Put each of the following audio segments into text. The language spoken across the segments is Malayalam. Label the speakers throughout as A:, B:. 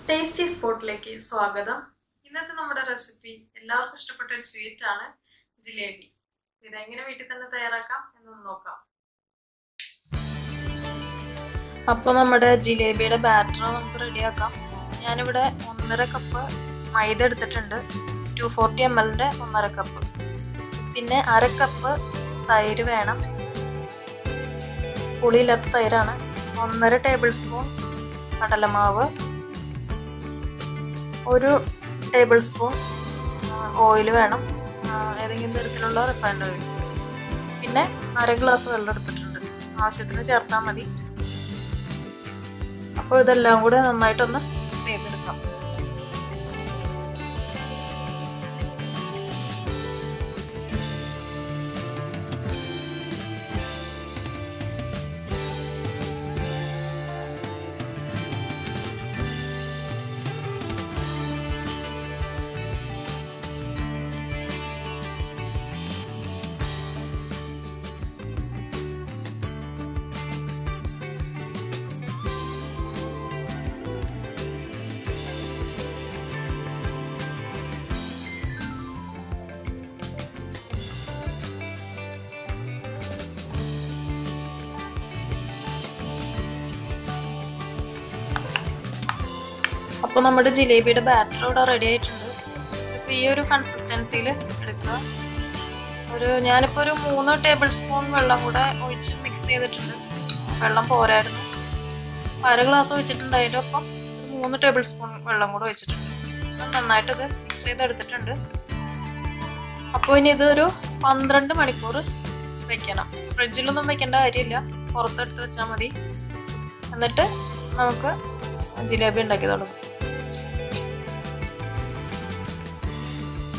A: ടേസ്റ്റി സ്പോട്ടിലേക്ക് സ്വാഗതം. ഇന്നത്തെ നമ്മുടെ റെസിപ്പി എല്ലാവർക്കും ഇഷ്ടപ്പെട്ട ഒരു സ്വീറ്റ് ആണ് ജിലേബി. ഇതെങ്ങനെ വീട്ടിൽ തന്നെ തയ്യാറാക്കാം എന്നൊന്ന് നോക്കാം. അപ്പോൾ നമ്മുടെ ജിലേബിയുടെ ബാറ്റർ നമുക്ക് റെഡിയാക്കാം. ഞാനിവിടെ 1.5 കപ്പ് മൈദ എടുത്തിട്ടുണ്ട്. 240 ml 1.5 കപ്പ്. പിന്നെ 1/2 കപ്പ് തൈര് വേണം. പുളിയില്ലാത്ത തൈരാണ്. 1.5 ടേബിൾ സ്പൂൺ കടലമാവ്, 1 ടേബിൾ സ്പൂൺ ഓയിൽ വേണം, ഏതെങ്കിലും തരത്തിലുള്ള റിഫൈൻഡ് ഓയിൽ. പിന്നെ 1/2 ഗ്ലാസ് വെള്ളം എടുത്തിട്ടുണ്ട്. ആവശ്യത്തിന് ചേർത്താൽ മതി. അപ്പോൾ ഇതെല്ലാം കൂടെ നന്നായിട്ടൊന്ന് മിക്സ് ചെയ്തെടുക്കാം. അപ്പോൾ നമ്മുടെ ജിലേബിയുടെ ബാറ്റർ ഇവിടെ റെഡി ആയിട്ടുണ്ട്. ഇപ്പോൾ ഈ ഒരു കൺസിസ്റ്റൻസിയിൽ എടുക്കുക. ഞാനിപ്പോൾ ഒരു 3 ടേബിൾ സ്പൂൺ വെള്ളം കൂടെ ഒഴിച്ച് മിക്സ് ചെയ്തിട്ടുണ്ട്. വെള്ളം പോരായിരുന്നു. 1/2 ഗ്ലാസ് ഒഴിച്ചിട്ടുണ്ട്. അതിൻ്റെ ഒപ്പം 3 ടേബിൾ സ്പൂൺ വെള്ളം കൂടെ ഒഴിച്ചിട്ടുണ്ട്. നന്നായിട്ടിത് മിക്സ് ചെയ്തെടുത്തിട്ടുണ്ട്. അപ്പോൾ ഇനി ഇതൊരു 12 മണിക്കൂർ വയ്ക്കണം. ഫ്രിഡ്ജിലൊന്നും വയ്ക്കേണ്ട കാര്യമില്ല, പുറത്തെടുത്ത് വെച്ചാൽ മതി. എന്നിട്ട് നമുക്ക് ജിലേബി ഉണ്ടാക്കി തുടങ്ങും.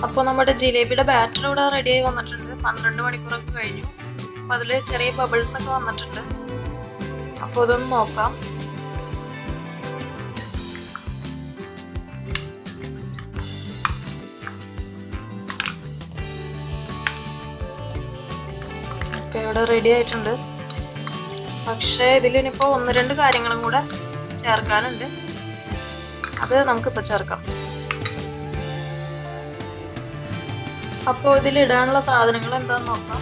A: അപ്പോൾ നമ്മുടെ ജിലേബിയുടെ ബാറ്റർ ഇവിടെ റെഡിയായി വന്നിട്ടുണ്ട്. 12 മണിക്കൂറൊക്കെ കഴിഞ്ഞു. അപ്പോൾ അതിൽ ചെറിയ ബബിൾസ് ഒക്കെ വന്നിട്ടുണ്ട്. അപ്പോൾ ഇതൊന്ന് നോക്കാം. ഓക്കെ, ഇവിടെ റെഡി ആയിട്ടുണ്ട്. പക്ഷേ ഇതിലിനിപ്പോൾ 1-2 കാര്യങ്ങളും കൂടെ ചേർക്കാനുണ്ട്. അത് നമുക്കിപ്പോൾ ചേർക്കാം. അപ്പോൾ ഇതിലിടാനുള്ള സാധനങ്ങൾ എന്താണെന്ന് നോക്കാം.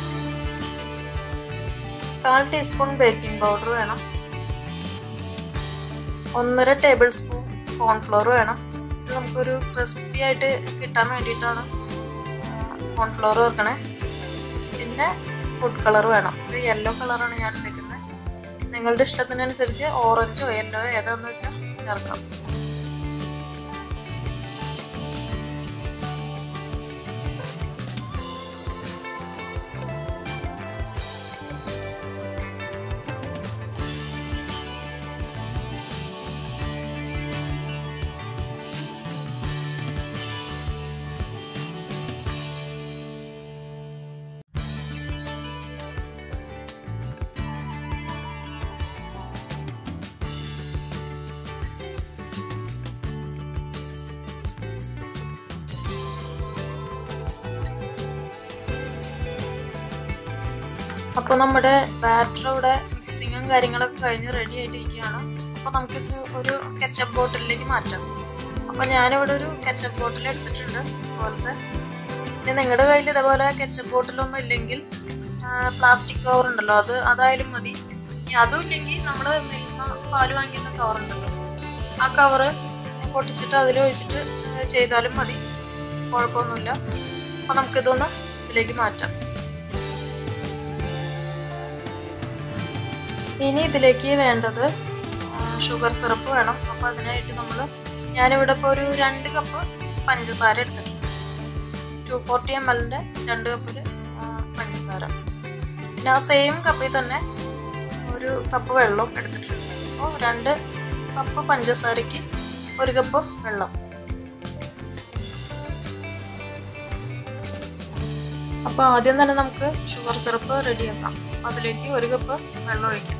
A: 1/4 ടീസ്പൂൺ ബേക്കിംഗ് പൗഡർ വേണം. 1.5 ടേബിൾ സ്പൂൺ കോൺഫ്ലോർ വേണം. ഇത് നമുക്കൊരു ക്രിസ്പി ആയിട്ട് കിട്ടാൻ വേണ്ടിയിട്ടാണ് കോൺഫ്ലോർ വെക്കണേ. പിന്നെ ഫുഡ് കളർ വേണം. ഇത് യെല്ലോ കളറാണ് ഞാൻ എടുത്തേക്കുന്നത്. നിങ്ങളുടെ ഇഷ്ടത്തിനനുസരിച്ച് ഓറഞ്ചോ യെല്ലോ ഏതാണെന്ന് വെച്ചാൽ ചേർക്കാം. അപ്പോൾ നമ്മുടെ ബാറ്റർ ഇവിടെ മിക്സിങ്ങും കാര്യങ്ങളൊക്കെ കഴിഞ്ഞ് റെഡി ആയിട്ടിരിക്കുകയാണ്. അപ്പോൾ നമുക്കിത് ഒരു കെച്ചപ്പ് ബോട്ടിലേക്ക് മാറ്റാം. അപ്പോൾ ഞാനിവിടെ ഒരു കെച്ചപ്പ് ബോട്ടിൽ എടുത്തിട്ടുണ്ട് ഇതുപോലത്തെ. ഇനി നിങ്ങളുടെ കയ്യിൽ ഇതേപോലെ കെച്ചപ്പ് ബോട്ടിലൊന്നും ഇല്ലെങ്കിൽ പ്ലാസ്റ്റിക് കവർ ഉണ്ടല്ലോ, അതായാലും മതി. ഇനി അതും ഇല്ലെങ്കിൽ നമ്മൾ പാല് വാങ്ങിക്കുന്ന കവറുണ്ടല്ലോ, ആ കവറ് പൊട്ടിച്ചിട്ട് അതിലൊഴിച്ചിട്ട് ചെയ്താലും മതി, കുഴപ്പമൊന്നുമില്ല. അപ്പോൾ നമുക്കിതൊന്ന് ഇതിലേക്ക് മാറ്റാം. ഇനി ഇതിലേക്ക് വേണ്ടത് ഷുഗർ സിറപ്പ് വേണം. അപ്പോൾ അതിനായിട്ട് ഞാനിവിടെ ഇപ്പോൾ ഒരു 2 കപ്പ് പഞ്ചസാര എടുത്തിട്ടുണ്ട്. 240 ml 2 കപ്പിൽ പഞ്ചസാര. പിന്നെ ആ സെയിം കപ്പിൽ തന്നെ 1 കപ്പ് വെള്ളം എടുത്തിട്ടുണ്ട്. അപ്പോൾ 2 കപ്പ് പഞ്ചസാരയ്ക്ക് 1 കപ്പ് വെള്ളം. അപ്പോൾ ആദ്യം തന്നെ നമുക്ക് ഷുഗർ സിറപ്പ് റെഡിയാക്കാം. അതിലേക്ക് 1 കപ്പ് വെള്ളം ഒഴിക്കാം.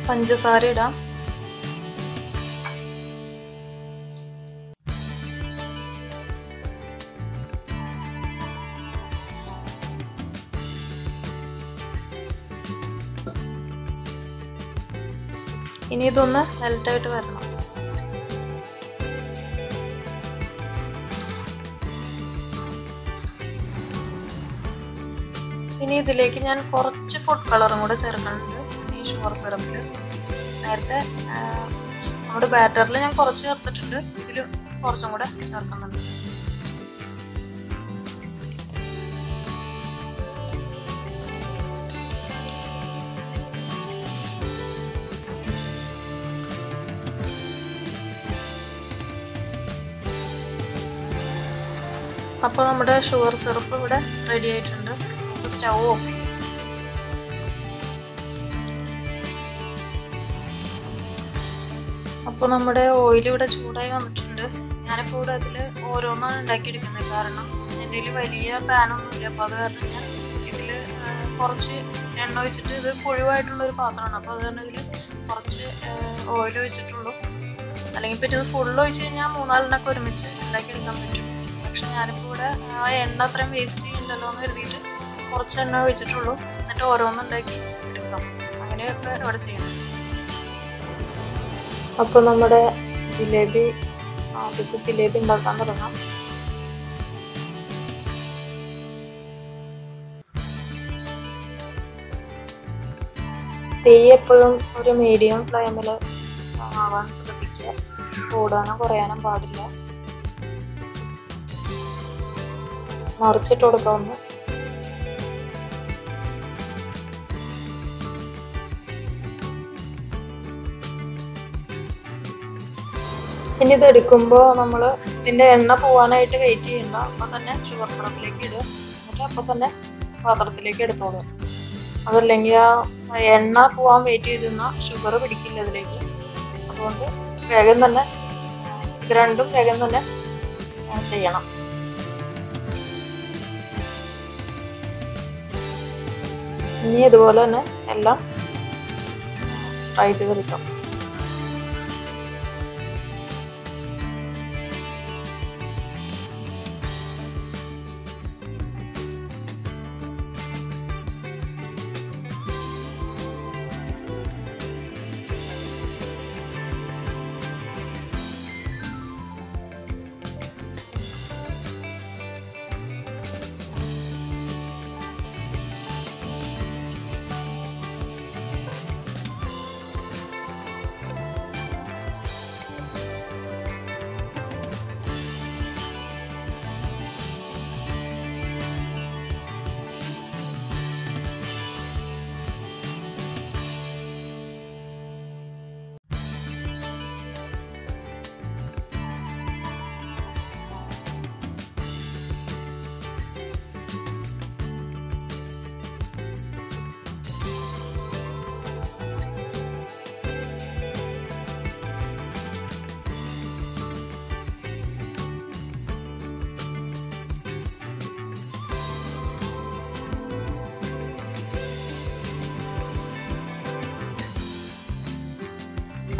A: പഞ്ചസാര ഇടാം. ഇനി ഇതൊന്ന് മെൽറ്റായിട്ട് വരണം. ഇനി ഇതിലേക്ക് ഞാൻ കുറച്ച് ഫുഡ് കളറും കൂടെ ചേർക്കുന്നുണ്ട് ഈ ഷുഗർ സിറപ്പിൽ. നേരത്തെ നമ്മുടെ ബാറ്ററിൽ ഞാൻ കുറച്ച് ചേർത്തിട്ടുണ്ട്, ഇതിൽ കുറച്ചും കൂടെ ചേർക്കുന്നുണ്ട്. അപ്പോൾ നമ്മുടെ ഷുഗർ സിറപ്പ് ഇവിടെ റെഡി ആയിട്ടുണ്ട്. സ്റ്റൗ ഓഫ് ചെയ്യും. അപ്പോൾ നമ്മുടെ ഓയിൽ ഇവിടെ ചൂടായി വന്നിട്ടുണ്ട്. ഞാനിപ്പോൾ ഇവിടെ അതിൽ ഓരോന്നാണ് ഉണ്ടാക്കിയെടുക്കുന്നത്. കാരണം എൻ്റെ കയ്യിൽ വലിയ പാനൊന്നുമില്ല. അപ്പോൾ അത് കാരണം ഞാൻ ഇതിൽ കുറച്ച് എണ്ണ ഒഴിച്ചിട്ട്, ഇത് പുഴുവായിട്ടുള്ളൊരു പാത്രമാണ്, അപ്പോൾ അത് കാരണം ഇതിൽ കുറച്ച് ഓയിൽ ഒഴിച്ചിട്ടുള്ളൂ. അല്ലെങ്കിൽ പിന്നെ ഇത് ഫുള്ള് ഒഴിച്ച് കഴിഞ്ഞാൽ 3-4 ഒരുമിച്ച് ഉണ്ടാക്കിയെടുക്കാൻ പറ്റും. പക്ഷെ ഞാനിപ്പോൾ ഇവിടെ ആ എണ്ണ അത്രയും വേസ്റ്റ് ചെയ്യണ്ടല്ലോ എന്ന് കരുതിയിട്ട് കുറച്ച് എണ്ണ ഒഴിച്ചിട്ടുള്ളൂ. എന്നിട്ട് ഓരോന്നുണ്ടാക്കി എടുക്കാം. അങ്ങനെയൊക്കെ ഇവിടെ ചെയ്യണം. അപ്പോൾ നമ്മുടെ ആദ്യത്തെ ജിലേബി ഉണ്ടാക്കാൻ തുടങ്ങാം. തീ എപ്പോഴും ഒരു മീഡിയം ഫ്ലെയിമിൽ ആവാൻ ശ്രദ്ധിക്കുക. കൂടാനോ കുറയാനും പാടില്ല. മറിച്ചിട്ട് കൊടുക്കാവുന്ന. ഇനി ഇത് എടുക്കുമ്പോൾ നമ്മൾ ഇതിൻ്റെ എണ്ണ പോവാനായിട്ട് വെയിറ്റ് ചെയ്യണ്ട. അപ്പം തന്നെ ഷുഗർ സിറപ്പിലേക്ക് ഇടുക. എന്നിട്ട് അപ്പം തന്നെ പാത്രത്തിലേക്ക് എടുത്തോളൂ. അതല്ലെങ്കിൽ ആ എണ്ണ പോവാൻ വെയിറ്റ് ചെയ്തിരുന്നാൽ ഷുഗർ പിടിക്കില്ല ഇതിലേക്ക്. അതുകൊണ്ട് വേഗം തന്നെ ഇത് രണ്ടും വേഗം തന്നെ ചെയ്യണം. ഇനി ഇതുപോലെ തന്നെ എല്ലാം ട്രൈ ചെയ്തെടുക്കാം.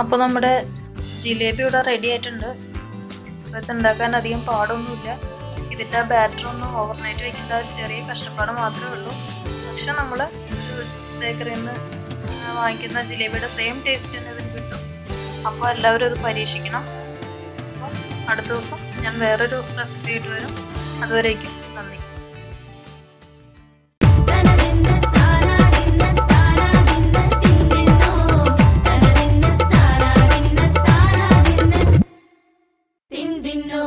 A: അപ്പോൾ നമ്മുടെ ജിലേബി ഇവിടെ റെഡി ആയിട്ടുണ്ട്. ഇത് ഉണ്ടാക്കാൻ അധികം പാടൊന്നുമില്ല. ഇതിൻ്റെ ബാറ്റർ ഒന്ന് ഓവർനൈറ്റ് വയ്ക്കേണ്ട ഒരു ചെറിയ കഷ്ടപ്പാട് മാത്രമേ ഉള്ളൂ. പക്ഷെ നമ്മൾ ബേക്കറിയിൽ നിന്ന് വാങ്ങിക്കുന്ന ജിലേബിയുടെ സെയിം ടേസ്റ്റ് തന്നെ ഇതിന് കിട്ടും. അപ്പോൾ എല്ലാവരും ഇത് പരീക്ഷിക്കണം. അപ്പോൾ അടുത്ത ദിവസം ഞാൻ വേറൊരു റെസിപ്പി ആയിട്ട് വരും. അതുവരേക്കും നന്ദി.
B: Din din no.